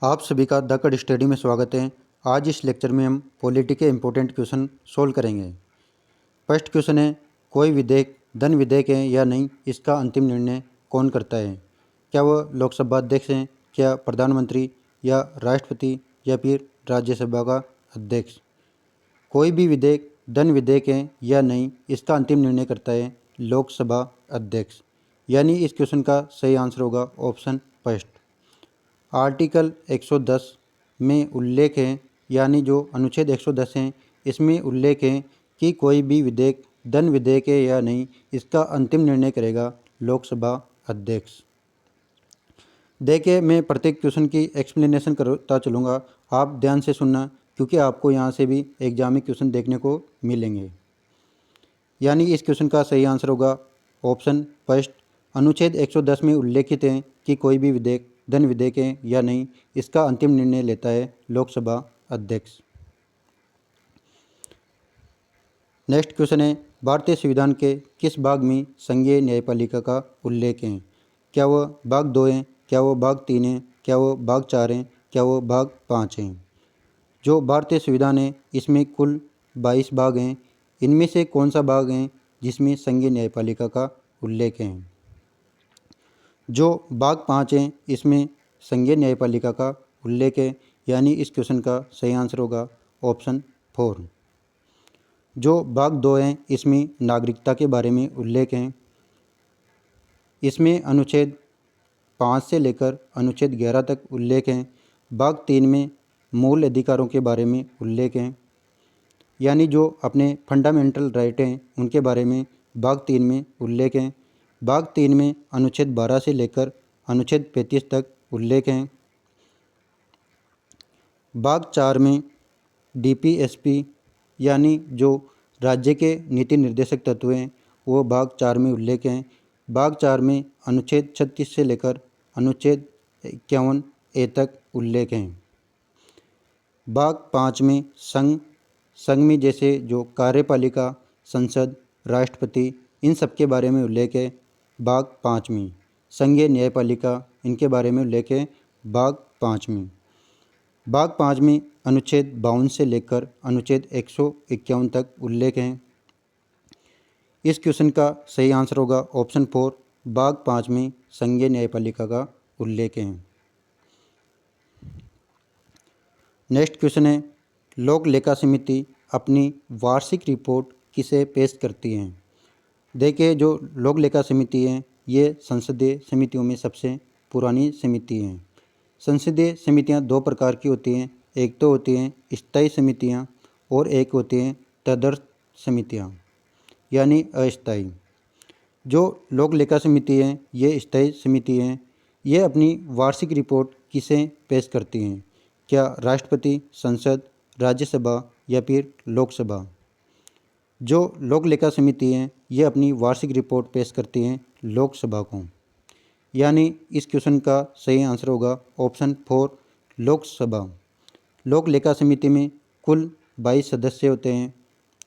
आप सभी का द कड स्टडी में स्वागत है। आज इस लेक्चर में हम पॉलिटी के इम्पोर्टेंट क्वेश्चन सोल्व करेंगे। फर्स्ट क्वेश्चन है, कोई विधेयक धन विधेयक है या नहीं, इसका अंतिम निर्णय कौन करता है? क्या वह लोकसभा अध्यक्ष हैं, क्या प्रधानमंत्री या राष्ट्रपति या फिर राज्यसभा का अध्यक्ष? कोई भी विधेयक धन विधेयक है या नहीं, इसका अंतिम निर्णय करता है लोकसभा अध्यक्ष। यानी इस क्वेश्चन का सही आंसर होगा ऑप्शन फर्स्ट। आर्टिकल 110 में उल्लेख है, यानी जो अनुच्छेद 110 है इसमें उल्लेख है कि कोई भी विधेयक धन विधेयक है या नहीं, इसका अंतिम निर्णय करेगा लोकसभा अध्यक्ष। देखिए, मैं प्रत्येक क्वेश्चन की एक्सप्लेनेशन करता चलूँगा, आप ध्यान से सुनना, क्योंकि आपको यहाँ से भी एग्जाम में क्वेश्चन देखने को मिलेंगे। यानी इस क्वेश्चन का सही आंसर होगा ऑप्शन फर्स्ट। अनुच्छेद 110 में उल्लेखित है कि कोई भी विधेयक धन विधेयक है या नहीं, इसका अंतिम निर्णय लेता है लोकसभा अध्यक्ष। नेक्स्ट क्वेश्चन है, भारतीय संविधान के किस भाग में संघीय न्यायपालिका का उल्लेख है? क्या वह भाग 2 है, क्या वह भाग 3 है, क्या वह भाग 4 है, क्या वह भाग 5 है? जो भारतीय संविधान है इसमें कुल 22 भाग हैं। इनमें से कौन सा भाग है जिसमें संघीय न्यायपालिका का उल्लेख है? जो भाग 5 है इसमें संघीय न्यायपालिका का उल्लेख है। यानी इस क्वेश्चन का सही आंसर होगा ऑप्शन 4। जो भाग 2 है इसमें नागरिकता के बारे में उल्लेख है। इसमें अनुच्छेद 5 से लेकर अनुच्छेद 11 तक उल्लेख है। भाग 3 में मूल अधिकारों के बारे में उल्लेख है, यानी जो अपने फंडामेंटल राइट हैं उनके बारे में भाग 3 में उल्लेख है। भाग 3 में अनुच्छेद 12 से लेकर अनुच्छेद 35 तक उल्लेख है। भाग 4 में डीपीएसपी यानी जो राज्य के नीति निर्देशक तत्व हैं वो भाग 4 में उल्लेख हैं। भाग 4 में अनुच्छेद 36 से लेकर अनुच्छेद 51 ए तक उल्लेख हैं। भाग 5 में संघ में जैसे जो कार्यपालिका, संसद, राष्ट्रपति, इन सब के बारे में उल्लेख है भाग 5 में। संघीय न्यायपालिका, इनके बारे में उल्लेख है भाग 5 में। भाग 5 में अनुच्छेद 52 से लेकर अनुच्छेद 151 तक उल्लेख है। इस क्वेश्चन का सही आंसर होगा ऑप्शन 4। भाग 5 में संघीय न्यायपालिका का उल्लेख है। नेक्स्ट क्वेश्चन है, लोक लेखा समिति अपनी वार्षिक रिपोर्ट किसे पेश करती है? देखिए, जो लोक लेखा समिति है ये संसदीय समितियों में सबसे पुरानी समिति है। संसदीय समितियां दो प्रकार की होती हैं, एक तो होती हैं स्थायी समितियां और एक होती हैं तदर्थ समितियां यानी अस्थायी। जो लोक लेखा समिति है ये स्थायी समिति है। ये अपनी वार्षिक रिपोर्ट किसे पेश करती हैं? क्या राष्ट्रपति, संसद, राज्यसभा या फिर लोकसभा? जो लोक लेखा समिति है ये अपनी वार्षिक रिपोर्ट पेश करती हैं लोकसभा को। यानी इस क्वेश्चन का सही आंसर होगा ऑप्शन 4 लोकसभा। लोक लेखा समिति में कुल 22 सदस्य होते हैं।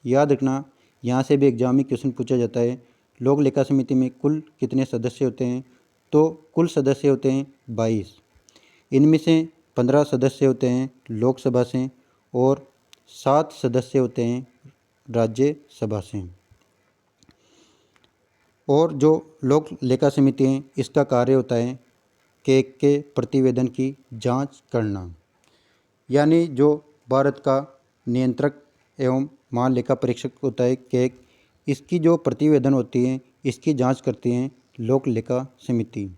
याद रखना, यहाँ से भी एग्जाम में क्वेश्चन पूछा जाता है लोक लेखा समिति में कुल कितने सदस्य होते हैं, तो कुल सदस्य होते हैं 22। इनमें से 15 सदस्य होते हैं लोकसभा से और 7 सदस्य होते हैं राज्यसभा से। और जो लोक लेखा समिति है इसका कार्य होता है केक के प्रतिवेदन की जांच करना। यानी जो भारत का नियंत्रक एवं महालेखा परीक्षक होता है केक, इसकी जो प्रतिवेदन होती है इसकी जांच करती हैं लोक लेखा समिति।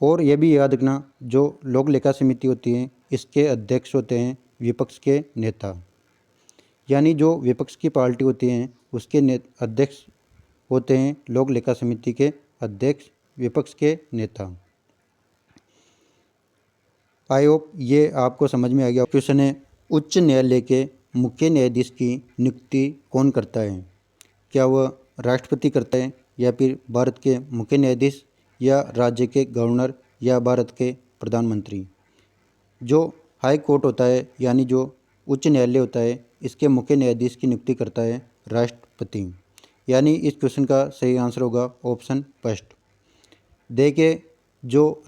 और यह भी याद रखना, जो लोक लेखा समिति होती है इसके अध्यक्ष होते हैं विपक्ष के नेता। यानी जो विपक्ष की पार्टी होती हैं उसके अध्यक्ष होते हैं लोक लेखा समिति के अध्यक्ष, विपक्ष के नेता। आई होप ये आपको समझ में आ गया। क्वेश्चन है, उच्च न्यायालय के मुख्य न्यायाधीश की नियुक्ति कौन करता है? क्या वह राष्ट्रपति करता है या फिर भारत के मुख्य न्यायाधीश या राज्य के गवर्नर या भारत के प्रधानमंत्री? जो हाई कोर्ट होता है यानी जो उच्च न्यायालय होता है इसके मुख्य न्यायाधीश की नियुक्ति करता है राष्ट्रपति। यानी इस क्वेश्चन का सही आंसर होगा ऑप्शन फर्स्ट। देखिए, जो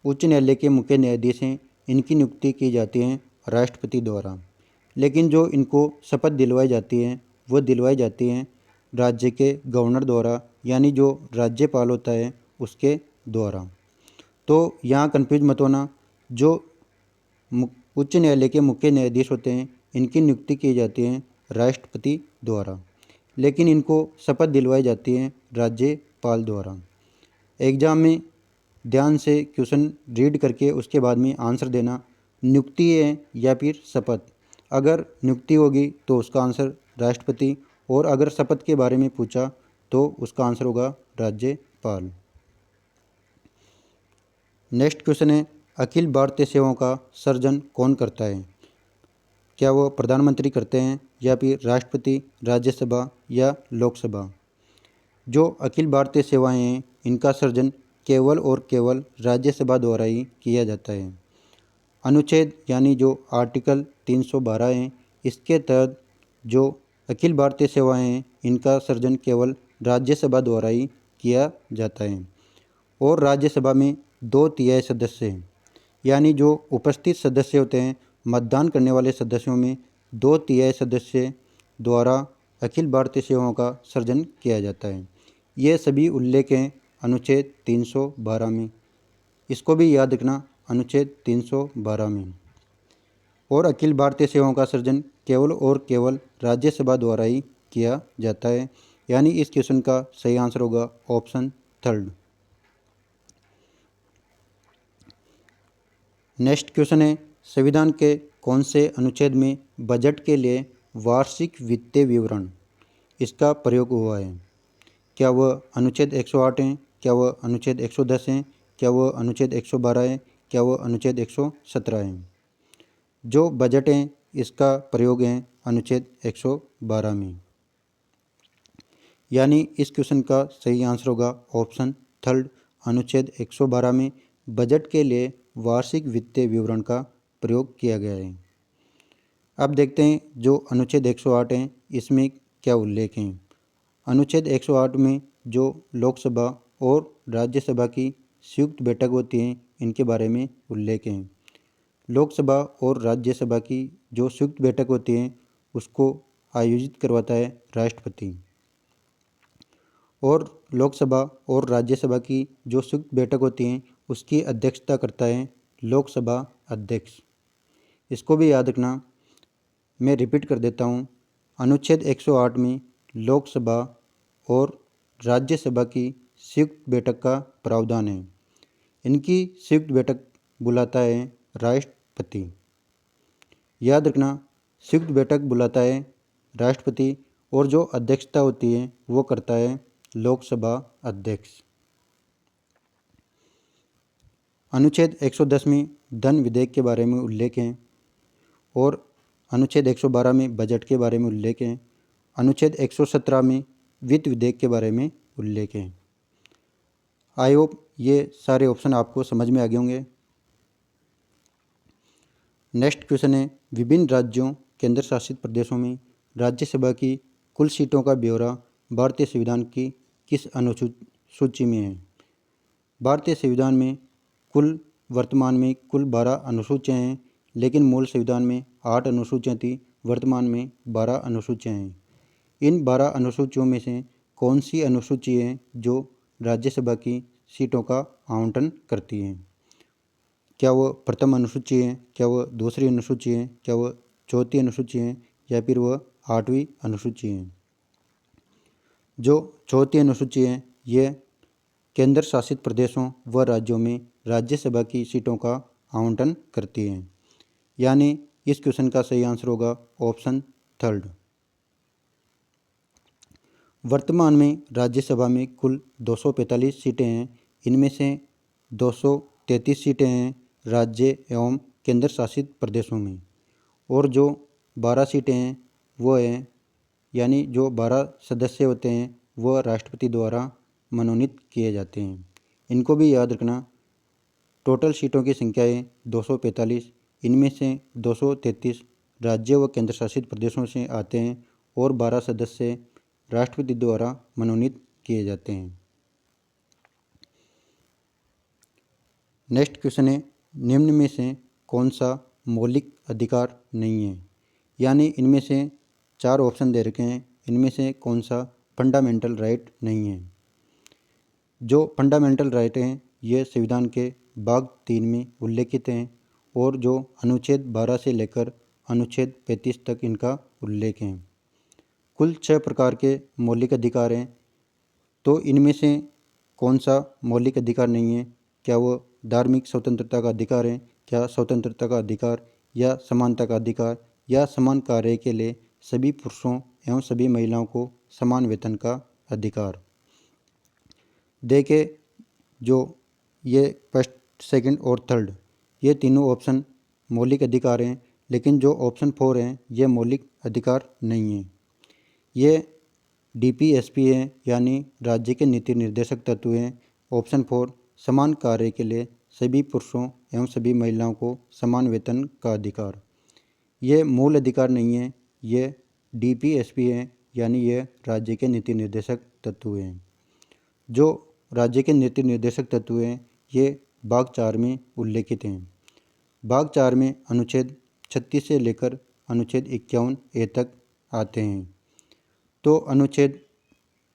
उच्च न्यायालय के मुख्य न्यायाधीश हैं, इनकी नियुक्ति की जाती है राष्ट्रपति द्वारा। लेकिन जो इनको शपथ दिलवाई जाती है वो दिलवाई जाती हैं राज्य के गवर्नर द्वारा, यानी जो राज्यपाल होता है उसके द्वारा। तो यहाँ कन्फ्यूज मत होना, जो उच्च न्यायालय के मुख्य न्यायाधीश होते हैं इनकी नियुक्ति की जाती है राष्ट्रपति द्वारा, लेकिन इनको शपथ दिलवाई जाती है राज्यपाल द्वारा। एग्जाम में ध्यान से क्वेश्चन रीड करके उसके बाद में आंसर देना, नियुक्ति है या फिर शपथ। अगर नियुक्ति होगी तो उसका आंसर राष्ट्रपति, और अगर शपथ के बारे में पूछा तो उसका आंसर होगा राज्यपाल। नेक्स्ट क्वेश्चन है, अखिल भारतीय सेवाओं का सृजन कौन करता है? क्या वो प्रधानमंत्री करते हैं या फिर राष्ट्रपति, राज्यसभा या लोकसभा? जो अखिल भारतीय सेवाएं हैं इनका सृजन केवल और केवल राज्यसभा द्वारा ही किया जाता है। अनुच्छेद यानी जो आर्टिकल 312 है, इसके तहत जो अखिल भारतीय सेवाएं हैं इनका सृजन केवल राज्यसभा द्वारा ही किया जाता है। और राज्यसभा में 2/3 सदस्य हैं, यानी जो उपस्थित सदस्य होते हैं, मतदान करने वाले सदस्यों में 2/3 सदस्य द्वारा अखिल भारतीय सेवाओं का सृजन किया जाता है। ये सभी उल्लेख हैं अनुच्छेद 312 में, इसको भी याद रखना, अनुच्छेद 312 में। और अखिल भारतीय सेवाओं का सृजन केवल और केवल राज्यसभा द्वारा ही किया जाता है, यानी इस क्वेश्चन का सही आंसर होगा ऑप्शन 3। नेक्स्ट क्वेश्चन है, संविधान के कौन से अनुच्छेद में बजट के लिए वार्षिक वित्तीय विवरण इसका प्रयोग हुआ है? क्या वह अनुच्छेद 108 है? क्या वह अनुच्छेद 110 है? क्या वह अनुच्छेद 112 है? क्या वह अनुच्छेद 117 है? जो बजट है इसका प्रयोग है अनुच्छेद 112 में, यानी इस क्वेश्चन का सही आंसर होगा ऑप्शन 3, अनुच्छेद 112 में बजट के लिए वार्षिक वित्तीय विवरण का प्रयोग किया गया है। अब देखते हैं जो अनुच्छेद 108 है इसमें क्या उल्लेख हैं। अनुच्छेद 108 में जो लोकसभा और राज्यसभा की संयुक्त बैठक होती है इनके बारे में उल्लेख हैं। लोकसभा और राज्यसभा की जो संयुक्त बैठक होती है उसको आयोजित करवाता है राष्ट्रपति, और लोकसभा और राज्यसभा की जो संयुक्त बैठक होती हैं उसकी अध्यक्षता करता है लोकसभा अध्यक्ष। इसको भी याद रखना, मैं रिपीट कर देता हूँ। अनुच्छेद 108 में लोकसभा और राज्यसभा की संयुक्त बैठक का प्रावधान है। इनकी संयुक्त बैठक बुलाता है राष्ट्रपति। याद रखना, संयुक्त बैठक बुलाता है राष्ट्रपति, और जो अध्यक्षता होती है वो करता है लोकसभा अध्यक्ष। अनुच्छेद 110 में धन विधेयक के बारे में उल्लेख है, और अनुच्छेद 112 में बजट के बारे में उल्लेख है। अनुच्छेद 117 में वित्त विधेयक के बारे में उल्लेख है। आई होप ये सारे ऑप्शन आपको समझ में आ गए होंगे। नेक्स्ट क्वेश्चन है, विभिन्न राज्यों केंद्र शासित प्रदेशों में राज्यसभा की कुल सीटों का ब्यौरा भारतीय संविधान की किस अनुसूची में है? भारतीय संविधान में वर्तमान में कुल 12 अनुसूचियाँ हैं, लेकिन मूल संविधान में 8 अनुसूचियाँ थी, वर्तमान में 12 अनुसूचियाँ हैं। इन 12 अनुसूचियों में से कौन सी अनुसूची है जो राज्यसभा की सीटों का आवंटन करती है? क्या वह प्रथम अनुसूची है? क्या वह दूसरी अनुसूची है? क्या वह चौथी अनुसूची है? या फिर वह 8वीं अनुसूची है? जो चौथी अनुसूची है ये केंद्र शासित प्रदेशों व राज्यों में राज्यसभा की सीटों का आवंटन करती है, यानी इस क्वेश्चन का सही आंसर होगा ऑप्शन 3। वर्तमान में राज्यसभा में कुल 245 सीटें हैं। इनमें से 233 सीटें हैं राज्य एवं केंद्र शासित प्रदेशों में, और जो 12 सीटें हैं वो हैं, यानी जो 12 सदस्य होते हैं वह राष्ट्रपति द्वारा मनोनीत किए जाते हैं। इनको भी याद रखना। टोटल सीटों की संख्या है 245, इनमें से 233 राज्य व केंद्र शासित प्रदेशों से आते हैं, और 12 सदस्य राष्ट्रपति द्वारा मनोनीत किए जाते हैं। नेक्स्ट क्वेश्चन है, निम्न में से कौन सा मौलिक अधिकार नहीं है? यानी इनमें से 4 ऑप्शन दे रखे हैं, इनमें से कौन सा फंडामेंटल राइट नहीं है? जो फंडामेंटल राइट हैं ये संविधान के भाग 3 में उल्लेखित हैं और जो अनुच्छेद 12 से लेकर अनुच्छेद 35 तक इनका उल्लेख है। कुल 6 प्रकार के मौलिक अधिकार हैं, तो इनमें से कौन सा मौलिक अधिकार नहीं है? क्या वो धार्मिक स्वतंत्रता का अधिकार है, क्या स्वतंत्रता का अधिकार, या समानता का अधिकार, या समान कार्य के लिए सभी पुरुषों एवं सभी महिलाओं को समान वेतन का अधिकार? देखे जो ये फर्स्ट, सेकंड और थर्ड ये तीनों ऑप्शन मौलिक अधिकार हैं, लेकिन जो ऑप्शन 4 हैं ये मौलिक अधिकार नहीं है। ये DPSP है, यानी राज्य के नीति निर्देशक तत्व हैं। ऑप्शन 4 समान कार्य के लिए सभी पुरुषों एवं सभी महिलाओं को समान वेतन का अधिकार, ये मूल अधिकार नहीं है, ये DPSP है, यानी ये राज्य के नीति निर्देशक तत्व हैं। जो राज्य के नीति निर्देशक तत्व हैं ये भाग 4 में उल्लेखित हैं। भाग 4 में अनुच्छेद 36 से लेकर अनुच्छेद 51A तक आते हैं। तो अनुच्छेद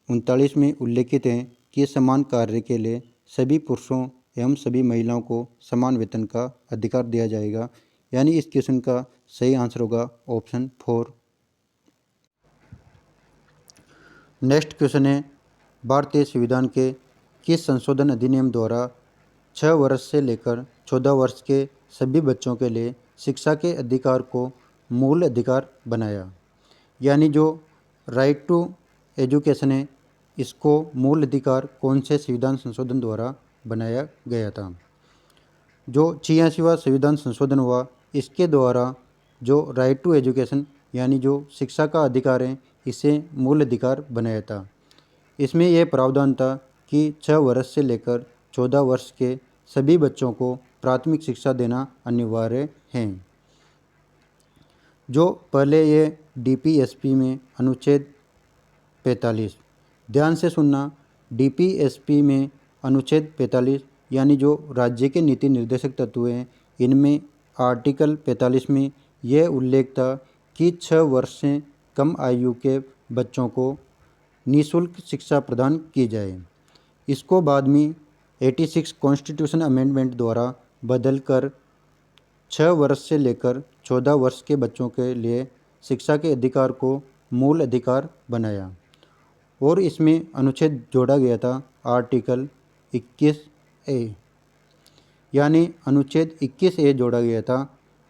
39 में उल्लेखित हैं कि समान कार्य के लिए सभी पुरुषों एवं सभी महिलाओं को समान वेतन का अधिकार दिया जाएगा, यानी इस क्वेश्चन का सही आंसर होगा ऑप्शन 4। नेक्स्ट क्वेश्चन है, भारतीय संविधान के किस संशोधन अधिनियम द्वारा 6 वर्ष से लेकर 14 वर्ष के सभी बच्चों के लिए शिक्षा के अधिकार को मूल अधिकार बनाया? यानी जो राइट टू एजुकेशन है इसको मूल अधिकार कौन से संविधान संशोधन द्वारा बनाया गया था? जो 86वां संविधान संशोधन हुआ इसके द्वारा जो राइट टू एजुकेशन यानी जो शिक्षा का अधिकार है इसे मूल अधिकार बनाया था। इसमें यह प्रावधान था कि 6 वर्ष से लेकर 14 वर्ष के सभी बच्चों को प्राथमिक शिक्षा देना अनिवार्य है। जो पहले ये DPSP में अनुच्छेद 45, ध्यान से सुनना, DPSP में अनुच्छेद 45 यानी जो राज्य के नीति निर्देशक तत्व हैं इनमें आर्टिकल 45 में यह उल्लेख था कि 6 वर्ष से कम आयु के बच्चों को निःशुल्क शिक्षा प्रदान की जाए। इसको बाद में 86 कॉन्स्टिट्यूशन अमेंडमेंट द्वारा बदलकर 6 वर्ष से लेकर 14 वर्ष के बच्चों के लिए शिक्षा के अधिकार को मूल अधिकार बनाया और इसमें अनुच्छेद जोड़ा गया था आर्टिकल 21A, यानी अनुच्छेद 21A जोड़ा गया था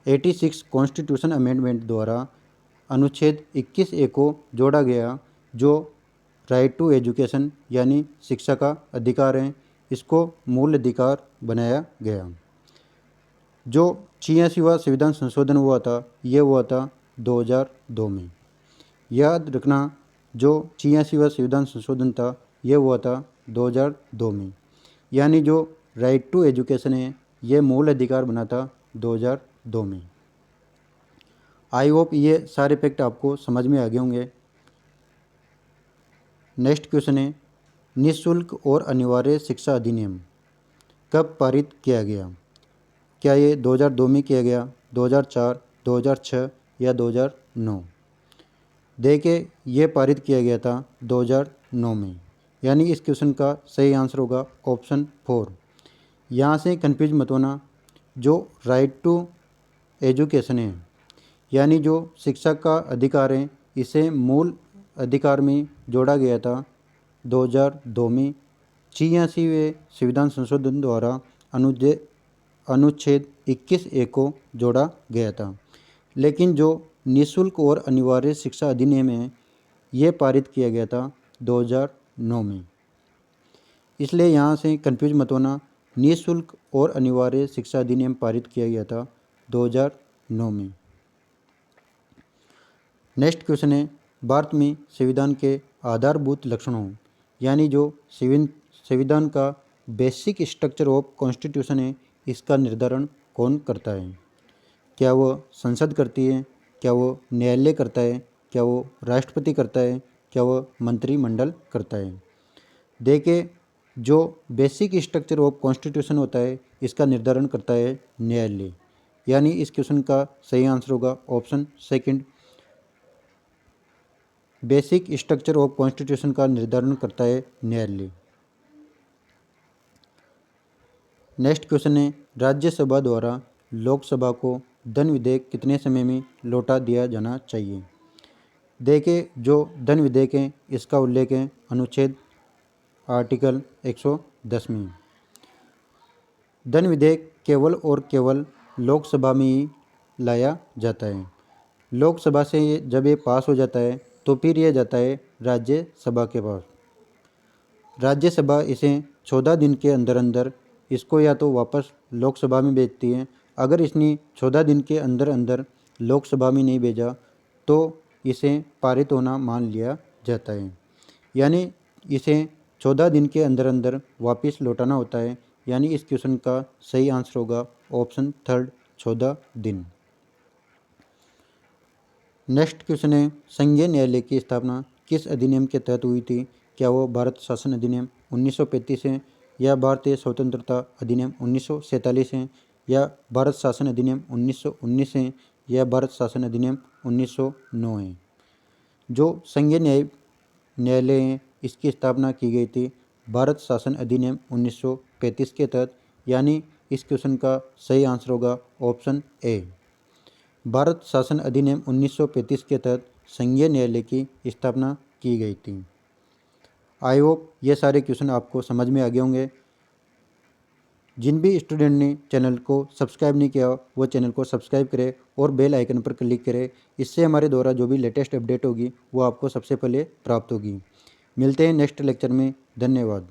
86 कॉन्स्टिट्यूशन अमेंडमेंट द्वारा। अनुच्छेद 21A को जोड़ा गया जो राइट टू एजुकेशन यानी शिक्षा का अधिकार है, इसको मूल अधिकार बनाया गया। जो 86वां संविधान संशोधन हुआ था ये हुआ था 2002 में। याद रखना, जो 86वां संविधान संशोधन था ये हुआ था 2002 में, यानी जो राइट टू एजुकेशन है ये मूल अधिकार बना था 2002 में। आई होप ये सारे फैक्ट आपको समझ में आ गए होंगे। नेक्स्ट क्वेश्चन है, निःशुल्क और अनिवार्य शिक्षा अधिनियम कब पारित किया गया? क्या ये 2002 में किया गया, 2004, 2006 या 2009? देखिए ये पारित किया गया था 2009 में, यानी इस क्वेश्चन का सही आंसर होगा ऑप्शन 4। यहाँ से कंफ्यूज मत होना, जो राइट टू एजुकेशन है यानी जो शिक्षा का अधिकार है इसे मूल अधिकार में जोड़ा गया था 2002 में 86वें संविधान संशोधन द्वारा अनुच्छेद 21A को जोड़ा गया था। लेकिन जो निःशुल्क और अनिवार्य शिक्षा अधिनियम है ये पारित किया गया था 2009 में, इसलिए यहाँ से कंफ्यूज मत होना, निःशुल्क और अनिवार्य शिक्षा अधिनियम पारित किया गया था 2009 में। नेक्स्ट क्वेश्चन है, भारत में संविधान के आधारभूत लक्षणों यानी जो संविधान का बेसिक स्ट्रक्चर ऑफ कॉन्स्टिट्यूशन है इसका निर्धारण कौन करता है? क्या वो संसद करती है, क्या वो न्यायालय करता है, क्या वो राष्ट्रपति करता है, क्या वो मंत्रिमंडल करता है? देखिए जो बेसिक स्ट्रक्चर ऑफ कॉन्स्टिट्यूशन होता है इसका निर्धारण करता है न्यायालय। यानी इस क्वेश्चन का सही आंसर होगा option second. Basic structure of constitution का निर्धारण करता है न्यायालय। नेक्स्ट क्वेश्चन है, राज्यसभा द्वारा लोकसभा को धन विधेयक कितने समय में लौटा दिया जाना चाहिए। देखिए जो धन विधेयक है इसका उल्लेख है अनुच्छेद आर्टिकल 110 में। धन विधेयक केवल और केवल लोकसभा में ही लाया जाता है। लोकसभा से जब ये पास हो जाता है तो फिर यह जाता है राज्यसभा के पास। राज्यसभा इसे 14 दिन के अंदर अंदर इसको या तो वापस लोकसभा में भेजती है। अगर इसने 14 दिन के अंदर अंदर लोकसभा में नहीं भेजा तो इसे पारित होना मान लिया जाता है। यानी इसे 14 दिन के अंदर अंदर वापस लौटाना होता है। यानी इस क्वेश्चन का सही आंसर होगा ऑप्शन थर्ड 14 दिन। नेक्स्ट क्वेश्चन है, संघीय न्यायालय की स्थापना किस अधिनियम के तहत हुई थी। क्या वो भारत शासन अधिनियम 1935 है, या भारतीय स्वतंत्रता अधिनियम 1947 है, या भारत शासन अधिनियम 1919 है, या भारत शासन अधिनियम 1909 है। जो संघीय न्यायालय है इसकी स्थापना की गई थी भारत शासन अधिनियम 1935 के तहत। यानी इस क्वेश्चन का सही आंसर होगा ऑप्शन ए। भारत शासन अधिनियम 1935 के तहत संघीय न्यायालय की स्थापना की गई थी। आई होप ये सारे क्वेश्चन आपको समझ में आ गए होंगे। जिन भी स्टूडेंट ने चैनल को सब्सक्राइब नहीं किया वो चैनल को सब्सक्राइब करें और बेल आइकन पर क्लिक करें। इससे हमारे द्वारा जो भी लेटेस्ट अपडेट होगी वो आपको सबसे पहले प्राप्त होगी। मिलते हैं नेक्स्ट लेक्चर में। धन्यवाद।